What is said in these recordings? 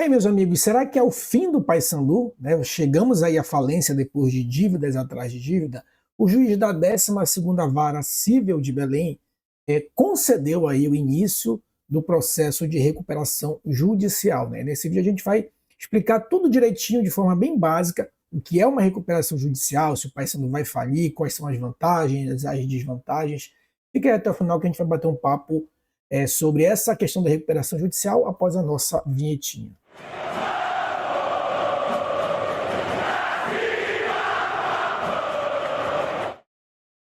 aí, meus amigos, será que é o fim do Paysandu, né? Chegamos aí à falência depois de dívidas atrás de dívida. O juiz da 12ª Vara Civil de Belém concedeu aí o início do processo de recuperação judicial, né? Nesse vídeo a gente vai explicar tudo direitinho, de forma bem básica, o que é uma recuperação judicial, se o Paysandu vai falir, quais são as vantagens, as desvantagens. Fica aí até o final que a gente vai bater um papo sobre essa questão da recuperação judicial após a nossa vinhetinha.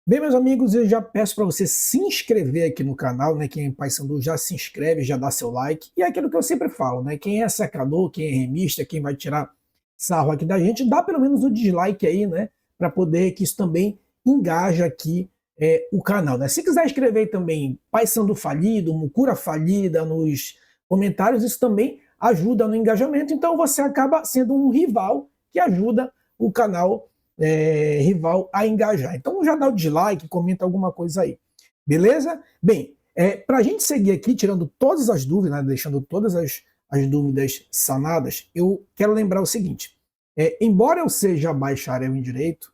Bem, meus amigos, eu já peço para você se inscrever aqui no canal, né? Quem é Paysandu já se inscreve, já dá seu like. E é aquilo que eu sempre falo, né? Quem é secador, quem é remista, quem vai tirar sarro aqui da gente, dá pelo menos o dislike aí, né? Para poder que isso também engaja aqui o canal, né? Se quiser escrever também Paysandu falido, Mucura falida nos comentários, isso também ajuda no engajamento, então você acaba sendo um rival que ajuda o canal rival a engajar. Então já dá o dislike, comenta alguma coisa aí, beleza? Bem, para a gente seguir aqui, tirando todas as dúvidas, né, deixando todas as dúvidas sanadas, eu quero lembrar o seguinte, embora eu seja bacharel em Direito,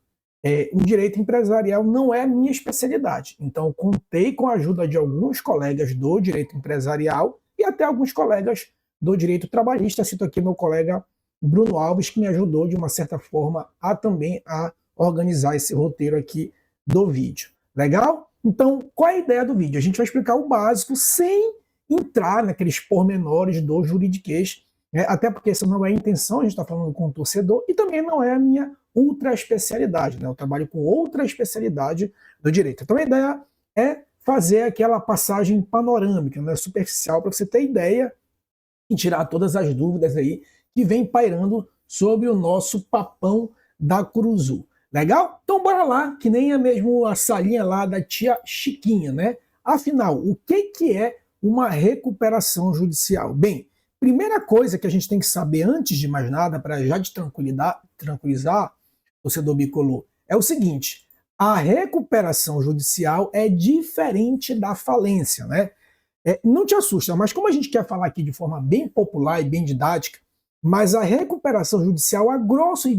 o direito empresarial não é a minha especialidade. Então, contei com a ajuda de alguns colegas do direito empresarial e até alguns colegas do direito trabalhista. Cito aqui meu colega Bruno Alves, que me ajudou de uma certa forma também a organizar esse roteiro aqui do vídeo. Legal? Então, qual é a ideia do vídeo? A gente vai explicar o básico sem entrar naqueles pormenores do juridiquês, até porque essa não é a intenção, a gente está falando com o torcedor, e também não é a minha ultra especialidade, né? Eu trabalho com outra especialidade do direito. Então a ideia é fazer aquela passagem panorâmica, né, superficial, para você ter ideia e tirar todas as dúvidas aí que vem pairando sobre o nosso papão da Curuzu. Legal? Então bora lá, que nem é mesmo a salinha lá da tia Chiquinha, né? Afinal, o que é uma recuperação judicial? Bem, primeira coisa que a gente tem que saber antes de mais nada, para já te tranquilizar, torcedor bicolor, é o seguinte: a recuperação judicial é diferente da falência, né? Não te assusta, mas como a gente quer falar aqui de forma bem popular e bem didática, mas a recuperação judicial, a grosso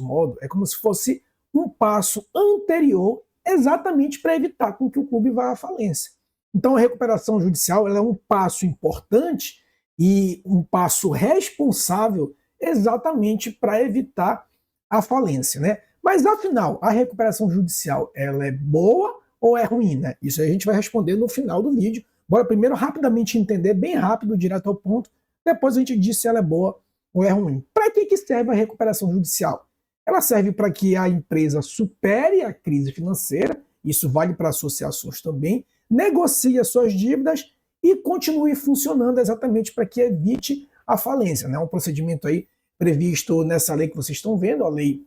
modo, é como se fosse um passo anterior exatamente para evitar com que o clube vá à falência. Então a recuperação judicial ela é um passo importante e um passo responsável exatamente para evitar a falência, né? Mas afinal, a recuperação judicial, ela é boa ou é ruim, né? Isso aí a gente vai responder no final do vídeo. Bora primeiro rapidamente entender, bem rápido, direto ao ponto, depois a gente diz se ela é boa ou é ruim. Para que serve a recuperação judicial? Ela serve para que a empresa supere a crise financeira, isso vale para associações também, negocie as suas dívidas e continue funcionando exatamente para que evite a falência, né? Um procedimento aí previsto nessa lei que vocês estão vendo, a lei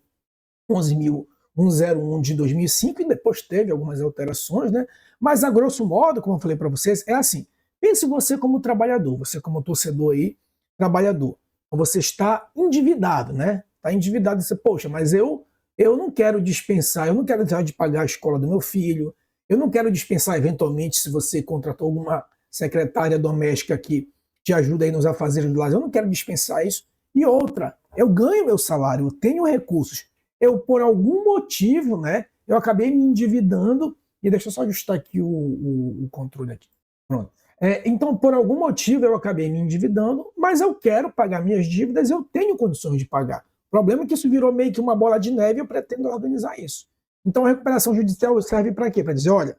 11.101 de 2005, e depois teve algumas alterações, né? Mas a grosso modo, como eu falei para vocês, é assim: pense você como trabalhador, você como torcedor aí, trabalhador, você está endividado, né? Está endividado, você, poxa, mas eu não quero dispensar, eu não quero deixar de pagar a escola do meu filho, eu não quero dispensar eventualmente se você contratou alguma secretária doméstica que te ajuda aí nos afazeres do lar, eu não quero dispensar isso. E outra, eu ganho meu salário, eu tenho recursos, eu por algum motivo, né, eu acabei me endividando, e deixa eu só ajustar aqui o controle aqui, pronto. Então, por algum motivo eu acabei me endividando, mas eu quero pagar minhas dívidas, eu tenho condições de pagar. O problema é que isso virou meio que uma bola de neve e eu pretendo organizar isso. Então a recuperação judicial serve para quê? Para dizer, olha,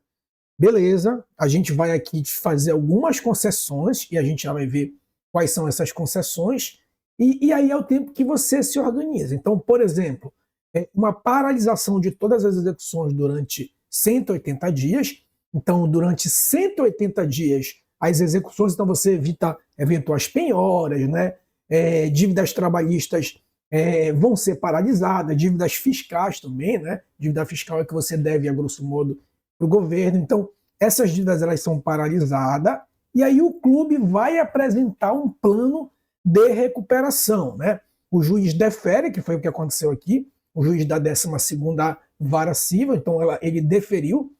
beleza, a gente vai aqui fazer algumas concessões, e a gente já vai ver quais são essas concessões, e aí é o tempo que você se organiza. Então, por exemplo, uma paralisação de todas as execuções durante 180 dias. Então, durante 180 dias, as execuções, então você evita eventuais penhoras, né? Dívidas trabalhistas vão ser paralisadas, dívidas fiscais também, né? Dívida fiscal é que você deve, a grosso modo, para o governo. Então, essas dívidas elas são paralisadas, e aí o clube vai apresentar um plano de recuperação, né? O juiz defere, que foi o que aconteceu aqui, o juiz da 12ª Vara Civil, então ele deferiu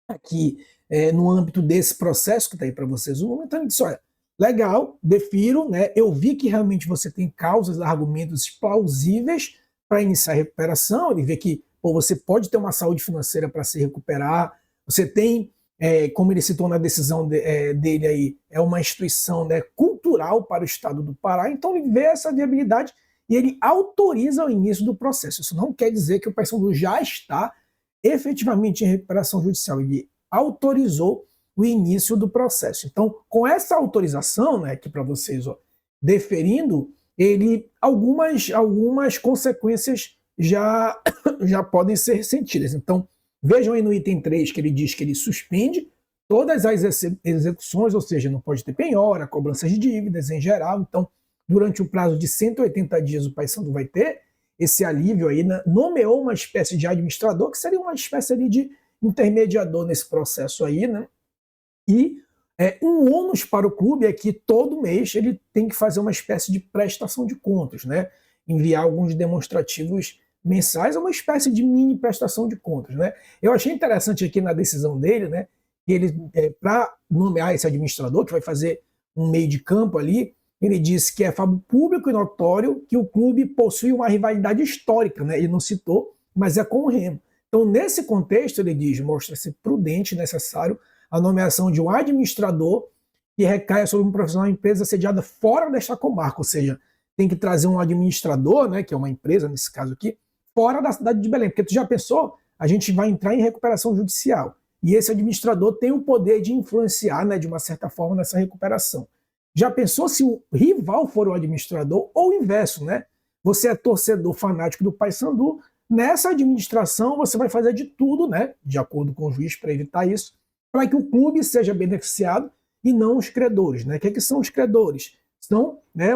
aqui no âmbito desse processo, que está aí para vocês o nome, então ele disse, olha, legal, defiro, né? Eu vi que realmente você tem causas, argumentos plausíveis para iniciar a recuperação. Ele vê que pô, você pode ter uma saúde financeira para se recuperar, você tem, como ele citou na decisão dele aí, é uma instituição, né, cultural para o estado do Pará, então ele vê essa viabilidade e ele autoriza o início do processo. Isso não quer dizer que o Paysandu já está efetivamente em recuperação judicial, ele autorizou o início do processo. Então, com essa autorização, né, aqui para vocês, ó, deferindo, ele algumas consequências já podem ser sentidas. Então, vejam aí no item 3 que ele diz que ele suspende todas as execuções, ou seja, não pode ter penhora, cobrança de dívidas em geral. Então, durante o prazo de 180 dias, o Paysandu vai ter esse alívio aí, né? Nomeou uma espécie de administrador, que seria uma espécie ali de intermediador nesse processo aí, né? E um ônus para o clube é que todo mês ele tem que fazer uma espécie de prestação de contas, né? Enviar alguns demonstrativos mensais, é uma espécie de mini prestação de contas, né? Eu achei interessante aqui na decisão dele, né? Que ele, para nomear esse administrador, que vai fazer um meio de campo ali, ele disse que é fato público e notório que o clube possui uma rivalidade histórica, né? Ele não citou, mas é com o Remo. Então, nesse contexto, ele diz, mostra-se prudente e necessário a nomeação de um administrador que recaia sobre um profissional de empresa sediada fora desta comarca, ou seja, tem que trazer um administrador, né, que é uma empresa nesse caso aqui, fora da cidade de Belém, porque tu já pensou, a gente vai entrar em recuperação judicial, e esse administrador tem o poder de influenciar, né, de uma certa forma, nessa recuperação. Já pensou se o rival for o administrador, ou o inverso, né? Você é torcedor fanático do Paysandu, nessa administração você vai fazer de tudo, né, de acordo com o juiz, para evitar isso, para que o clube seja beneficiado e não os credores, né? O que são os credores? São, né,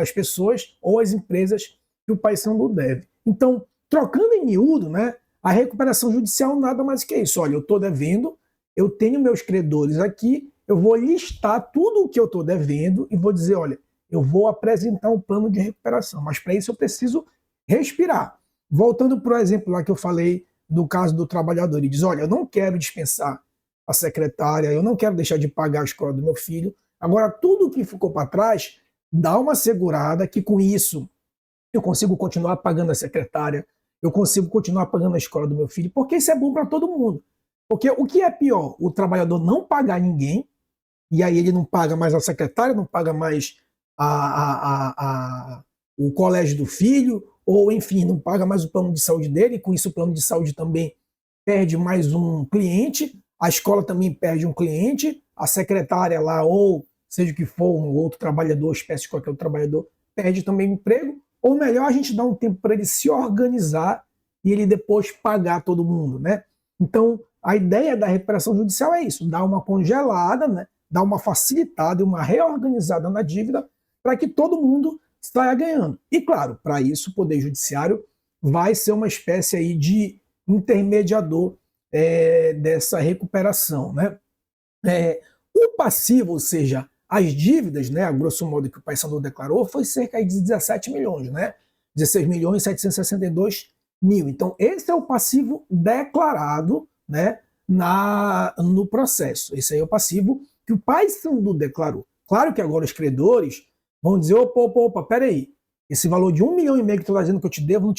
as pessoas ou as empresas que o Paysandu deve. Então, trocando em miúdo, né, a recuperação judicial nada mais que isso. Olha, eu estou devendo, eu tenho meus credores aqui, eu vou listar tudo o que eu estou devendo e vou dizer, olha, eu vou apresentar um plano de recuperação, mas para isso eu preciso respirar. Voltando para o exemplo lá que eu falei do caso do trabalhador, ele diz, olha, eu não quero dispensar a secretária, eu não quero deixar de pagar a escola do meu filho. Agora, tudo que ficou para trás, dá uma segurada que com isso eu consigo continuar pagando a secretária, eu consigo continuar pagando a escola do meu filho, porque isso é bom para todo mundo. Porque o que é pior? O trabalhador não pagar ninguém, e aí ele não paga mais a secretária, não paga mais o colégio do filho, ou enfim, não paga mais o plano de saúde dele, e com isso o plano de saúde também perde mais um cliente, a escola também perde um cliente, a secretária lá, ou seja o que for, um outro trabalhador, espécie de qualquer outro trabalhador, perde também o emprego, ou melhor, a gente dá um tempo para ele se organizar e ele depois pagar todo mundo, né? Então, a ideia da recuperação judicial é isso, dar uma congelada, né? Dar uma facilitada e uma reorganizada na dívida para que todo mundo saia ganhando. E claro, para isso o Poder Judiciário vai ser uma espécie aí de intermediador dessa recuperação, né? O passivo, ou seja, as dívidas, né, a grosso modo que o Paysandu declarou, foi cerca de 17 milhões, né? 16 milhões e 762 mil. Então, esse é o passivo declarado, né, no processo. Esse aí é o passivo que o Paysandu declarou. Claro que agora os credores vão dizer, opa, peraí, esse valor de 1,5 milhão que tu está dizendo que eu te devo,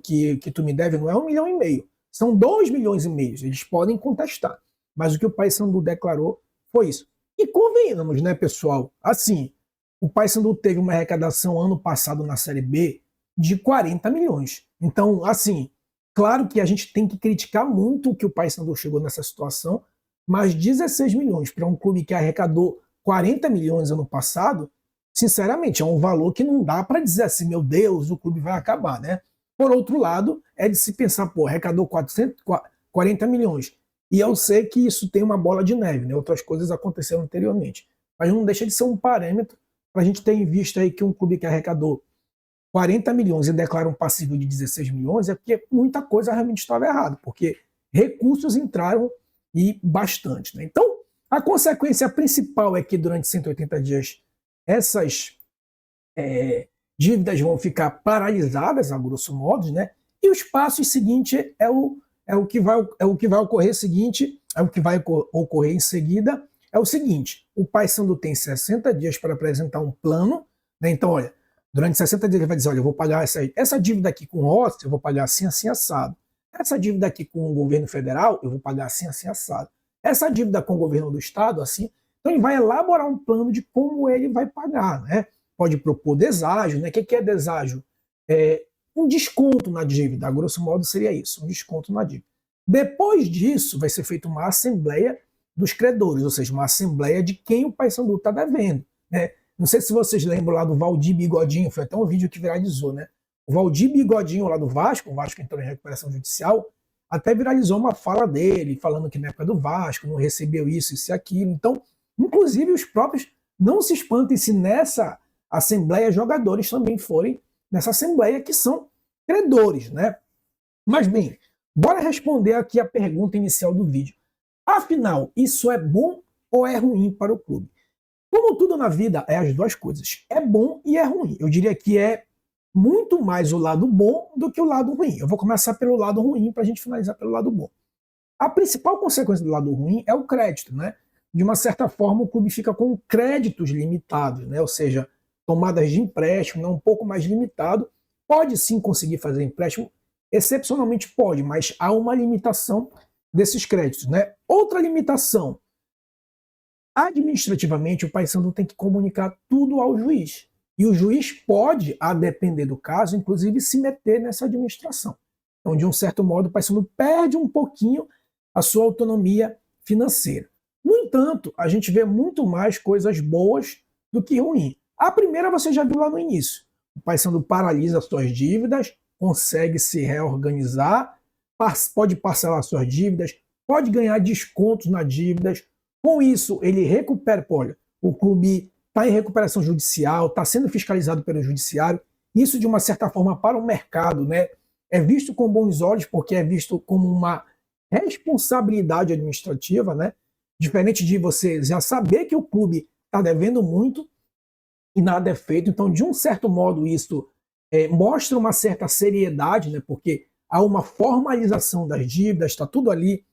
que tu me deve, não é 1,5 milhão, são 2,5 milhões. Eles podem contestar. Mas o que o Paysandu declarou foi isso. E convenhamos, né, pessoal? Assim, o Paysandu teve uma arrecadação ano passado na Série B de 40 milhões. Então, assim, claro que a gente tem que criticar muito o que o Paysandu chegou nessa situação, mas 16 milhões para um clube que arrecadou 40 milhões ano passado, sinceramente, é um valor que não dá para dizer assim, meu Deus, o clube vai acabar, né? Por outro lado, é de se pensar, pô, arrecadou 40 milhões. E eu sei que isso tem uma bola de neve, né? Outras coisas aconteceram anteriormente. Mas não deixa de ser um parâmetro para a gente ter em vista aí que um clube que arrecadou 40 milhões e declara um passivo de 16 milhões é porque muita coisa realmente estava errada, porque recursos entraram e bastante, né? Então, a consequência principal é que durante 180 dias essas dívidas vão ficar paralisadas, a grosso modo, né? E os passos seguintes é o que vai ocorrer em seguida, é o seguinte: o Paysandu tem 60 dias para apresentar um plano, né? Então, olha, durante 60 dias ele vai dizer, olha, eu vou pagar essa dívida aqui com o Rossi, eu vou pagar assim, assim, assado. Essa dívida aqui com o governo federal, eu vou pagar assim, assim, assado. Essa dívida com o governo do estado, assim. Então ele vai elaborar um plano de como ele vai pagar, né? Pode propor deságio, né? O que é deságio? Um desconto na dívida, a grosso modo seria isso, um desconto na dívida. Depois disso, vai ser feita uma assembleia dos credores, ou seja, uma assembleia de quem o Paysandu está devendo, né? Não sei se vocês lembram lá do Valdir Bigodinho, foi até um vídeo que viralizou, né? O Valdir Bigodinho lá do Vasco, o Vasco entrou em recuperação judicial, até viralizou uma fala dele, falando que na época do Vasco não recebeu isso e aquilo. Então, inclusive os próprios, não se espantem se nessa assembleia jogadores também forem nessa assembleia que são credores, né? Mas bem, bora responder aqui a pergunta inicial do vídeo. Afinal, isso é bom ou é ruim para o clube? Como tudo na vida, é as duas coisas. É bom e é ruim. Eu diria que é muito mais o lado bom do que o lado ruim. Eu vou começar pelo lado ruim para a gente finalizar pelo lado bom. A principal consequência do lado ruim é o crédito, né? De uma certa forma, o clube fica com créditos limitados, né? Ou seja, tomadas de empréstimo, né? Um pouco mais limitado. Pode sim conseguir fazer empréstimo, excepcionalmente pode, mas há uma limitação desses créditos, né? Outra limitação, administrativamente o Paysandu tem que comunicar tudo ao juiz. E o juiz pode, a depender do caso, inclusive se meter nessa administração. Então, de um certo modo, o Paysandu perde um pouquinho a sua autonomia financeira. No entanto, a gente vê muito mais coisas boas do que ruins. A primeira você já viu lá no início. O Paysandu paralisa suas dívidas, consegue se reorganizar, pode parcelar suas dívidas, pode ganhar descontos nas dívidas. Com isso, ele recupera, olha, o clube está em recuperação judicial, está sendo fiscalizado pelo judiciário. Isso, de uma certa forma, para o mercado, né, é visto com bons olhos, porque é visto como uma responsabilidade administrativa, né? Diferente de você já saber que o clube está devendo muito e nada é feito. Então, de um certo modo, isso mostra uma certa seriedade, né? Porque há uma formalização das dívidas, está tudo ali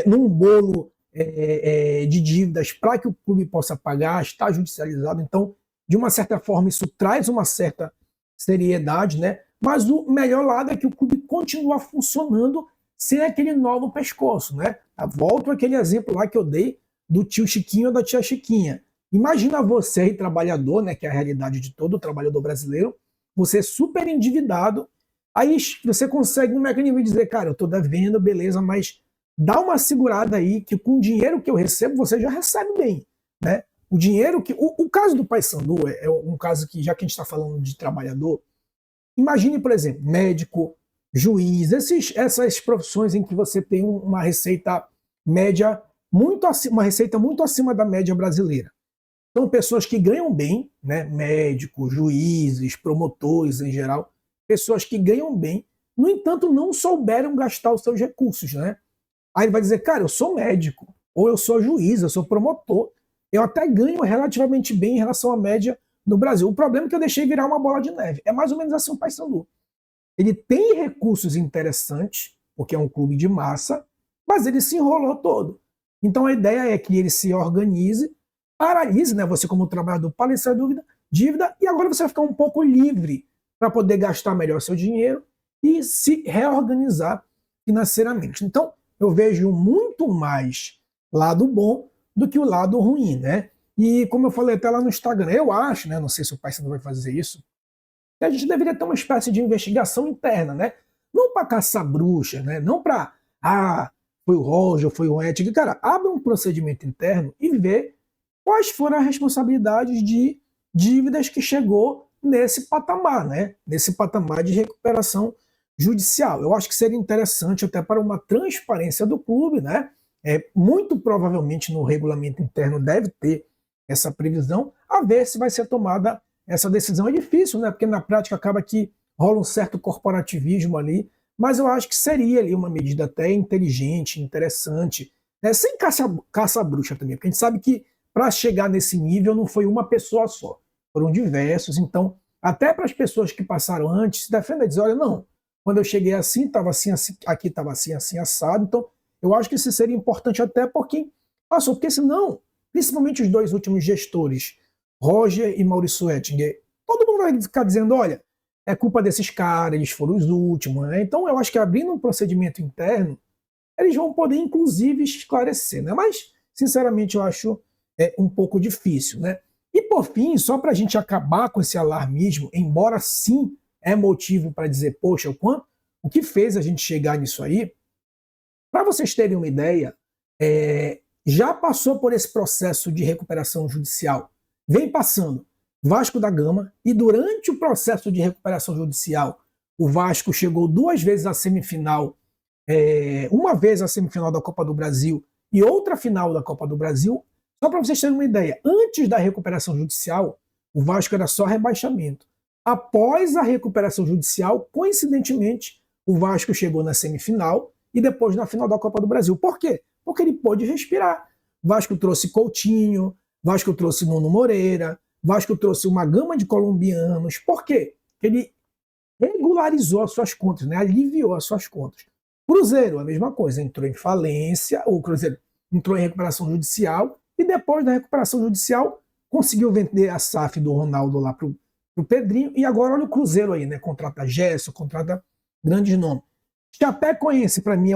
num bolo de dívidas para que o clube possa pagar, está judicializado. Então, de uma certa forma, isso traz uma certa seriedade, né? Mas o melhor lado é que o clube continua funcionando sem aquele novo pescoço, né? Volto àquele exemplo lá que eu dei do tio Chiquinho ou da tia Chiquinha. Imagina você aí, trabalhador, né, que é a realidade de todo trabalhador brasileiro, você super endividado, aí você consegue no mecanismo dizer, cara, eu estou devendo, beleza, mas dá uma segurada aí que com o dinheiro que eu recebo, você já recebe bem, né? O dinheiro que... O caso do Paysandu é um caso que, já que a gente está falando de trabalhador, imagine, por exemplo, médico, juiz, essas profissões em que você tem uma receita média uma receita muito acima da média brasileira. São pessoas que ganham bem, né? Médicos, juízes, promotores em geral, pessoas que ganham bem, no entanto, não souberam gastar os seus recursos, né? Aí ele vai dizer, cara, eu sou médico, ou eu sou juiz, eu sou promotor, eu até ganho relativamente bem em relação à média no Brasil. O problema é que eu deixei virar uma bola de neve. É mais ou menos assim o Paysandu. Ele tem recursos interessantes, porque é um clube de massa, mas ele se enrolou todo. Então a ideia é que ele se organize, paralise, né, você como trabalhador, paralise a dívida, e agora você vai ficar um pouco livre para poder gastar melhor seu dinheiro e se reorganizar financeiramente. Então eu vejo muito mais lado bom do que o lado ruim, né? E como eu falei até lá no Instagram, eu acho, né, não sei se o Paysandu vai fazer isso, que a gente deveria ter uma espécie de investigação interna, né? Não para caçar bruxa, né? Não para, foi o Roger, foi o Ético. Cara, abre um procedimento interno e vê quais foram as responsabilidades de dívidas que chegou nesse patamar, né? Nesse patamar de recuperação judicial. Eu acho que seria interessante até para uma transparência do clube, né? Muito provavelmente no regulamento interno deve ter essa previsão, a ver se vai ser tomada essa decisão. É difícil, né? Porque na prática acaba que rola um certo corporativismo ali, mas eu acho que seria ali uma medida até inteligente, interessante, né? Sem caça-bruxa também, porque a gente sabe que para chegar nesse nível não foi uma pessoa só, foram diversos. Então, até para as pessoas que passaram antes, se defendem e dizem, olha, não, quando eu cheguei assim, estava assim, assim, aqui estava assim, assim, assado. Então, eu acho que isso seria importante até por quem passou, porque senão principalmente os dois últimos gestores, Roger e Maurício Ettinger, todo mundo vai ficar dizendo, olha, é culpa desses caras, eles foram os últimos, né? Então eu acho que abrindo um procedimento interno, eles vão poder inclusive esclarecer, né? Mas, sinceramente, eu acho um pouco difícil, né? E por fim, só para a gente acabar com esse alarmismo, embora sim é motivo para dizer, poxa, o que fez a gente chegar nisso aí, para vocês terem uma ideia, já passou por esse processo de recuperação judicial, vem passando Vasco da Gama, e durante o processo de recuperação judicial, o Vasco chegou 2 vezes à semifinal, uma vez à semifinal da Copa do Brasil e outra final da Copa do Brasil. Só para vocês terem uma ideia, antes da recuperação judicial, o Vasco era só rebaixamento. Após a recuperação judicial, coincidentemente, o Vasco chegou na semifinal e depois na final da Copa do Brasil. Por quê? Porque ele pôde respirar. Vasco trouxe Coutinho, Vasco trouxe Nuno Moreira, Vasco trouxe uma gama de colombianos. Por quê? Porque ele regularizou as suas contas, né? Aliviou as suas contas. Cruzeiro, a mesma coisa, entrou em falência, o Cruzeiro entrou em recuperação judicial e depois da recuperação judicial conseguiu vender a SAF do Ronaldo lá pro Pedrinho, e agora olha o Cruzeiro aí, né? Contrata Gerson, contrata grandes nomes. Chapecoense, para mim,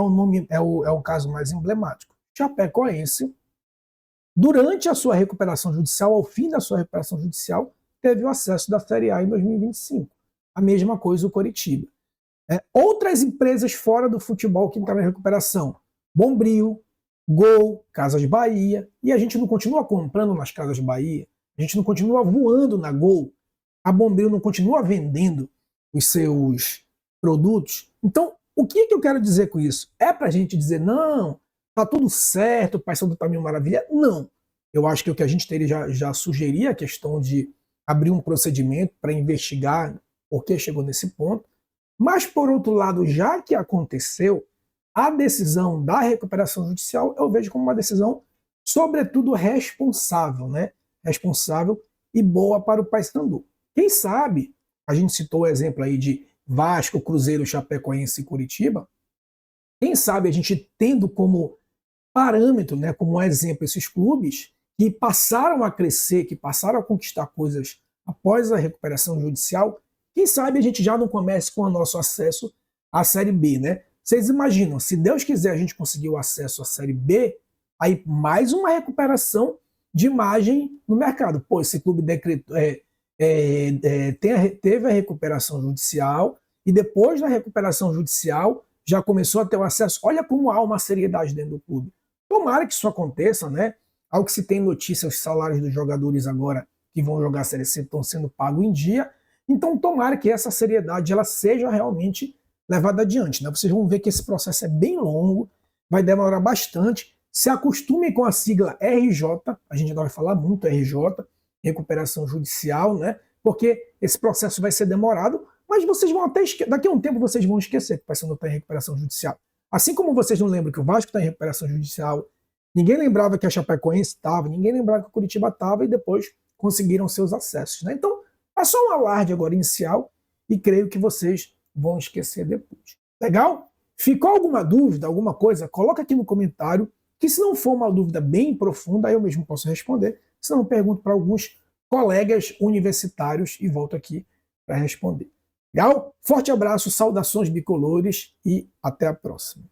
é o caso mais emblemático. Chapecoense, durante a sua recuperação judicial, ao fim da sua recuperação judicial, teve o acesso da Série A em 2025. A mesma coisa o Coritiba. Outras empresas fora do futebol que entraram em recuperação. Bombril, Gol, Casas Bahia. E a gente não continua comprando nas Casas Bahia. A gente não continua voando na Gol. A Bombril não continua vendendo os seus produtos. Então, o que eu quero dizer com isso? É para a gente dizer, não, tá tudo certo, o Paysandu tá mil maravilha? Não. Eu acho que o que a gente teria já sugeria a questão de abrir um procedimento para investigar por que chegou nesse ponto. Mas, por outro lado, já que aconteceu, a decisão da recuperação judicial eu vejo como uma decisão, sobretudo, responsável, né? Responsável e boa para o Paysandu. Quem sabe, a gente citou o exemplo aí de Vasco, Cruzeiro, Chapecoense e Curitiba, quem sabe a gente tendo como parâmetro, né, como exemplo, esses clubes que passaram a crescer, que passaram a conquistar coisas após a recuperação judicial, quem sabe a gente já não comece com o nosso acesso à Série B, né? Vocês imaginam, se Deus quiser a gente conseguir o acesso à Série B, aí mais uma recuperação de imagem no mercado. Pô, esse clube decretou, teve a recuperação judicial e depois da recuperação judicial já começou a ter o acesso. Olha como há uma seriedade dentro do clube. Tomara que isso aconteça, né? Ao que se tem notícia, os salários dos jogadores agora que vão jogar a Série C estão sendo pagos em dia. Então, tomara que essa seriedade ela seja realmente levada adiante, né? Vocês vão ver que esse processo é bem longo, vai demorar bastante. Se acostumem com a sigla RJ, a gente ainda vai falar muito RJ, recuperação judicial, né? Porque esse processo vai ser demorado, mas vocês vão até daqui a um tempo vocês vão esquecer que o Paysandu está em recuperação judicial. Assim como vocês não lembram que o Vasco está em recuperação judicial, ninguém lembrava que a Chapecoense estava, ninguém lembrava que o Curitiba estava e depois conseguiram seus acessos, né? Então, é só um alarde agora inicial e creio que vocês vão esquecer depois. Legal? Ficou alguma dúvida, alguma coisa? Coloca aqui no comentário, que se não for uma dúvida bem profunda, eu mesmo posso responder. Se não, pergunto para alguns colegas universitários e volto aqui para responder. Legal? Forte abraço, saudações bicolores e até a próxima.